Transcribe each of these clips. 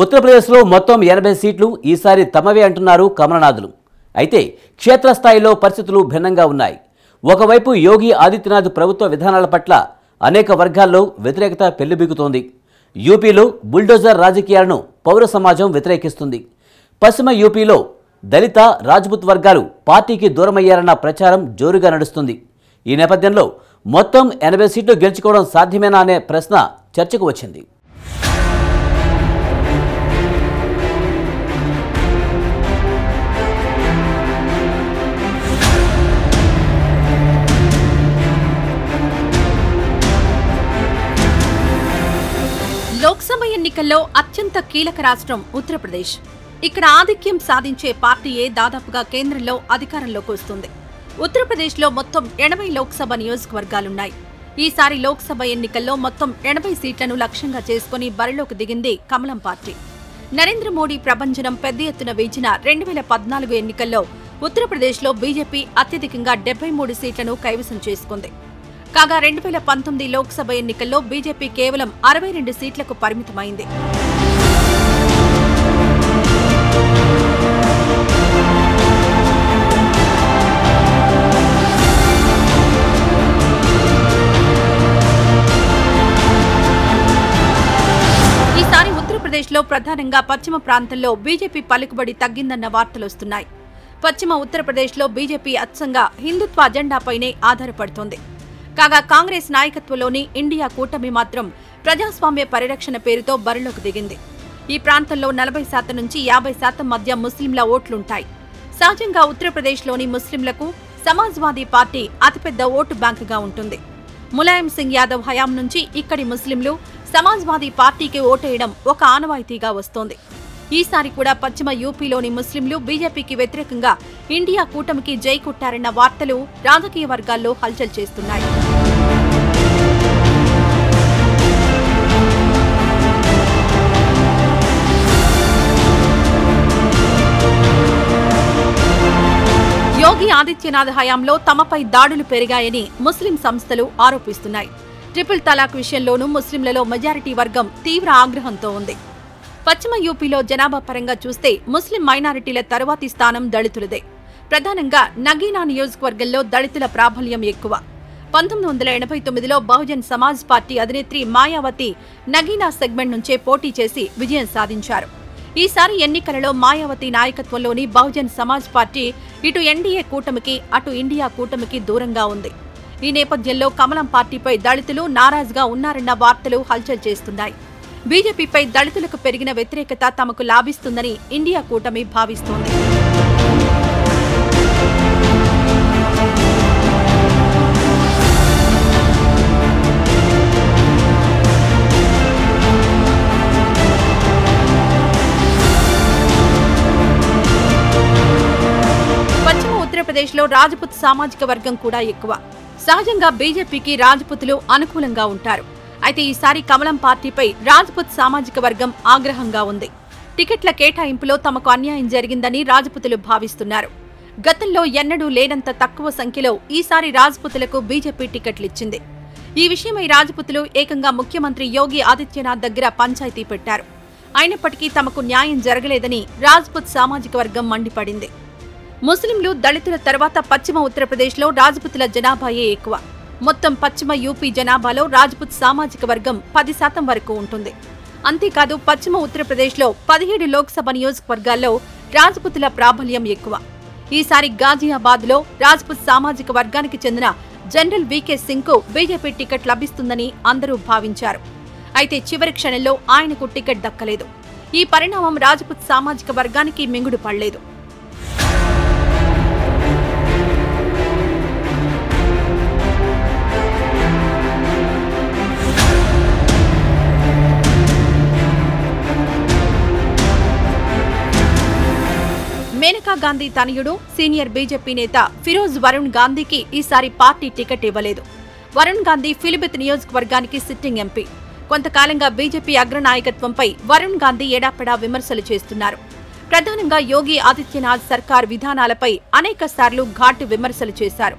ఉత్తరప్రదేశ్లో మొత్తం 80 సీట్లు ఈసారి తమవే అంటున్నారు కమలనాథులు. అయితే క్షేత్రస్థాయిలో పరిస్థితులు భిన్నంగా ఉన్నాయి. ఒకవైపు యోగి ఆదిత్యనాథ్ ప్రభుత్వ విధానాల పట్ల అనేక వర్గాల్లో వ్యతిరేకత పెళ్లిబిగుతోంది. యూపీలో బుల్డోజర్ రాజకీయాలను పౌర సమాజం వ్యతిరేకిస్తుంది. పశ్చిమ యూపీలో దళిత రాజ్పుత్ వర్గాలు పార్టీకి దూరమయ్యారన్న ప్రచారం జోరుగా నడుస్తుంది. ఈ నేపథ్యంలో మొత్తం 80 సీట్లు గెలుచుకోవడం సాధ్యమేనా అనే ప్రశ్న చర్చకు వచ్చింది. లోక్సభ ఎన్నికల్లో అత్యంత కీలక రాష్ట్రం ఉత్తరప్రదేశ్. ఇక్కడ ఆధిక్యం సాధించే పార్టీయే దాదాపుగా కేంద్రంలో అధికారంలోకి వస్తుంది. ఉత్తరప్రదేశ్లో మొత్తం 80 లోక్సభ నియోజకవర్గాలున్నాయి. ఈసారి లోక్సభ ఎన్నికల్లో మొత్తం 80 సీట్లను లక్ష్యంగా చేసుకుని బరిలోకి దిగింది కమలం పార్టీ. నరేంద్ర మోడీ ప్రభంజనం పెద్ద ఎత్తున వీచిన 2014 ఎన్నికల్లో ఉత్తరప్రదేశ్లో బీజేపీ అత్యధికంగా 73 సీట్లను కైవసం చేసుకుంది. కాగా 2019 లోక్సభ ఎన్నికల్లో బీజేపీ కేవలం 62 సీట్లకు పరిమితమైంది. ఈసారి ఉత్తరప్రదేశ్లో ప్రధానంగా పశ్చిమ ప్రాంతంలో బీజేపీ పలుకుబడి తగ్గిందన్న వార్తలొస్తున్నాయి. పశ్చిమ ఉత్తరప్రదేశ్లో బీజేపీ అచ్చంగా హిందుత్వ అజెండాపైనే ఆధారపడుతోంది. కాగా కాంగ్రెస్ నాయకత్వంలోని ఇండియా కూటమి మాత్రం ప్రజాస్వామ్య పరిరక్షణ పేరుతో బరిలోకి దిగింది. ఈ ప్రాంతంలో 40% నుంచి 50% మధ్య ముస్లింల ఓట్లుంటాయి. సహజంగా ఉత్తరప్రదేశ్లోని ముస్లింలకు సమాజ్వాదీ పార్టీ అతిపెద్ద ఓటు బ్యాంకుగా ఉంటుంది. ములాయం సింగ్ యాదవ్ హయాం నుంచి ఇక్కడి ముస్లింలు సమాజ్వాదీ పార్టీకి ఓటేయడం ఒక ఆనవాయితీగా వస్తోంది. ఈసారి కూడా పశ్చిమ యూపీలోని ముస్లింలు బీజేపీకి వ్యతిరేకంగా ఇండియా కూటమికి జై కొట్టారన్న వార్తలు రాజకీయ వర్గాల్లో హల్చల్ చేస్తున్నాయి. యోగి ఆదిత్యనాథ్ హయాంలో తమపై దాడులు పెరిగాయని ముస్లిం సంస్థలు ఆరోపిస్తున్నాయి. ట్రిపుల్ తలాక్ విషయంలోనూ ముస్లింలలో మెజారిటీ వర్గం తీవ్ర ఆగ్రహంతో ఉంది. పశ్చిమ యూపీలో జనాభా పరంగా చూస్తే ముస్లిం మైనారిటీల తరువాతి స్థానం దళితులదే. ప్రధానంగా నగీనా నియోజకవర్గంలో దళితుల ప్రాబల్యం ఎక్కువ. 1989లో బహుజన్ సమాజ్ పార్టీ అధినేత్రి మాయావతి నగీనా సెగ్మెంట్ నుంచే పోటీ చేసి విజయం సాధించారు. ఈసారి ఎన్నికలలో మాయావతి నాయకత్వంలోని బహుజన్ సమాజ్ పార్టీ ఇటు ఎన్డీఏ కూటమికి అటు ఇండియా కూటమికి దూరంగా ఉంది. ఈ నేపథ్యంలో కమలం పార్టీపై దళితులు నారాజుగా ఉన్నారన్న వార్తలు హల్చల్ చేస్తున్నాయి. బీజేపీపై దళితులకు పెరిగిన వ్యతిరేకత తమకు లాభిస్తుందని ఇండియా కూటమి భావిస్తోంది. పశ్చిమ ఉత్తరప్రదేశ్లో రాజ్పుత్ సామాజిక వర్గం కూడా ఎక్కువ. సహజంగా బీజేపీకి రాజ్పుతులు అనుకూలంగా ఉంటారు. అయితే ఈసారి కమలం పార్టీపై రాజ్పుత్ సామాజిక వర్గం ఆగ్రహంగా ఉంది. టికెట్ల కేటాయింపులో తమకు అన్యాయం జరిగిందని రాజ్పుతులు భావిస్తున్నారు. గతంలో ఎన్నడూ లేనంత తక్కువ సంఖ్యలో ఈసారి రాజ్పుతులకు బీజేపీ టికెట్లిచ్చింది. ఈ విషయమై రాజ్పుతులు ఏకంగా ముఖ్యమంత్రి యోగి ఆదిత్యనాథ్ దగ్గర పంచాయతీ పెట్టారు. అయినప్పటికీ తమకు న్యాయం జరగలేదని రాజ్పుత్ సామాజిక వర్గం మండిపడింది. ముస్లింలు దళితుల తర్వాత పశ్చిమ ఉత్తరప్రదేశ్లో రాజ్పుతుల జనాభాయే ఎక్కువ. మొత్తం పశ్చిమ యూపీ జనాభాలో రాజ్పుత్ సామాజిక వర్గం 10% వరకు ఉంటుంది. అంతేకాదు పశ్చిమ ఉత్తరప్రదేశ్లో 17 లోక్సభ నియోజకవర్గాల్లో రాజ్పుతుల ప్రాబల్యం ఎక్కువ. ఈసారి గాజియాబాద్లో రాజ్పుత్ సామాజిక వర్గానికి చెందిన జనరల్ వీకే సింగ్కు బీజేపీ టికెట్ లభిస్తుందని అందరూ భావించారు. అయితే చివరి క్షణంలో ఆయనకు టికెట్ దక్కలేదు. ఈ పరిణామం రాజ్పుత్ సామాజిక వర్గానికి మింగుడు పడలేదు. మేనకా గాంధీ తనయుడు సీనియర్ బీజేపీ నేత ఫిరోజ్ వరుణ్ గాంధీకి ఈసారి పార్టీ టికెట్ ఇవ్వలేదు. వరుణ్ గాంధీ ఫిలిభిత్ నియోజకవర్గానికి సిట్టింగ్ ఎంపీ. కొంతకాలంగా బీజేపీ అగ్రనాయకత్వంపై వరుణ్ గాంధీ ఎడాపెడా విమర్శలు చేస్తున్నారు. ప్రధానంగా యోగి ఆదిత్యనాథ్ సర్కార్ విధానాలపై అనేకసార్లు ఘాటు విమర్శలు చేశారు.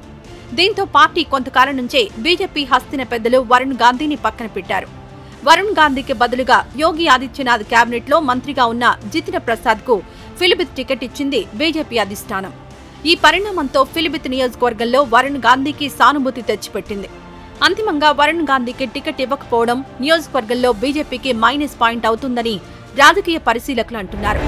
దీంతో పార్టీ కొంతకాలం నుంచే బీజేపీ హస్తిన పెద్దలు వరుణ్ గాంధీని పక్కన పెట్టారు. వరుణ్ గాంధీకి బదులుగా యోగి ఆదిత్యనాథ్ కేబినెట్లో మంత్రిగా ఉన్న జితిన్ ప్రసాద్ కు ఫిలిభిత్ టికెట్ ఇచ్చింది బీజేపీ అధిష్టానం. ఈ పరిణామంతో ఫిలిభిత్ నియోజకవర్గంలో వరుణ్ గాంధీకి సానుభూతి తెచ్చిపెట్టింది. అంతిమంగా వరుణ్ గాంధీకి టికెట్ ఇవ్వకపోవడం నియోజకవర్గంలో బీజేపీకి మైనస్ పాయింట్ అవుతుందని రాజకీయ పరిశీలకులు అంటున్నారు.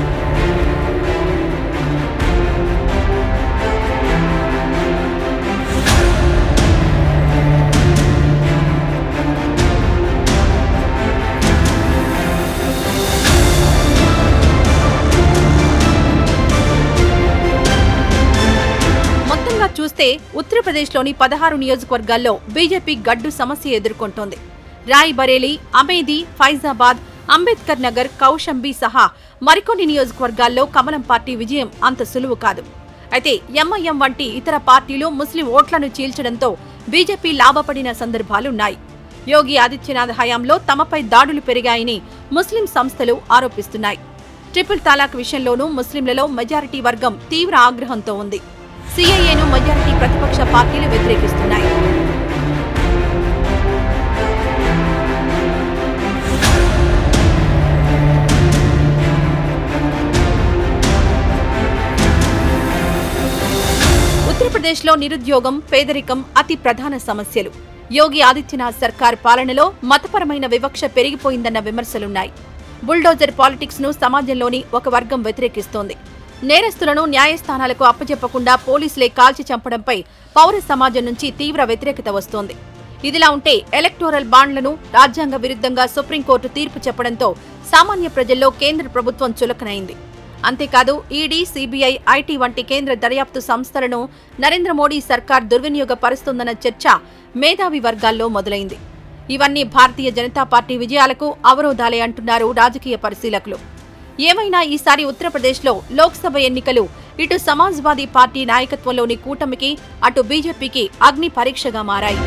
చూస్తే ఉత్తరప్రదేశ్లోని 16 నియోజకవర్గాల్లో బీజేపీ గడ్డు సమస్య ఎదుర్కొంటోంది. రాయ్ బరేలీ, అమేథీ, ఫైజాబాద్, అంబేద్కర్ నగర్, కౌశంబి సహా మరికొన్ని నియోజకవర్గాల్లో కమలం పార్టీ విజయం అంత సులువు కాదు. అయితే ఎంఐఎం వంటి ఇతర పార్టీలు ముస్లిం ఓట్లను చీల్చడంతో బీజేపీ లాభపడిన సందర్భాలున్నాయి. యోగి ఆదిత్యనాథ్ హయాంలో తమపై దాడులు పెరిగాయని ముస్లిం సంస్థలు ఆరోపిస్తున్నాయి. ట్రిపుల్ తలాక్ విషయంలోనూ ముస్లింలలో మెజారిటీ వర్గం తీవ్ర ఆగ్రహంతో ఉంది. సీఏఏను మెజారిటీ ప్రతిపక్ష పార్టీలు వ్యతిరేకిస్తున్నాయి. ఉత్తరప్రదేశ్లో నిరుద్యోగం, పేదరికం అతి ప్రధాన సమస్యలు. యోగి ఆదిత్యనాథ్ సర్కార్ పాలనలో మతపరమైన వివక్ష పెరిగిపోయిందన్న విమర్శలున్నాయి. బుల్డోజర్ పాలిటిక్స్ ను సమాజంలోని ఒక వర్గం వ్యతిరేకిస్తోంది. నేరస్తులను న్యాయస్థానాలకు అప్పచెప్పకుండా పోలీసులే కాల్చి చంపడంపై పౌర సమాజం నుంచి తీవ్ర వ్యతిరేకత వస్తోంది. ఇదిలా ఉంటే ఎలక్టోరల్ బాండ్లను రాజ్యాంగ విరుద్ధంగా సుప్రీంకోర్టు తీర్పు చెప్పడంతో సామాన్య ప్రజల్లో కేంద్ర ప్రభుత్వం చులకనైంది. అంతేకాదు ఈడీ, సీబీఐ, ఐటీ వంటి కేంద్ర దర్యాప్తు సంస్థలను నరేంద్ర మోడీ సర్కార్ దుర్వినియోగపరుస్తోందన్న చర్చ మేధావి వర్గాల్లో మొదలైంది. ఇవన్నీ భారతీయ జనతా పార్టీ విజయాలకు అవరోధాలే అంటున్నారు రాజకీయ పరిశీలకులు. ఏమైనా ఈసారి ఉత్తరప్రదేశ్లో లోక్సభ ఎన్నికలు ఇటు సమాజ్వాదీ పార్టీ నాయకత్వంలోని కూటమికి, అటు బీజేపీకి అగ్ని పరీక్షగా మారాయి.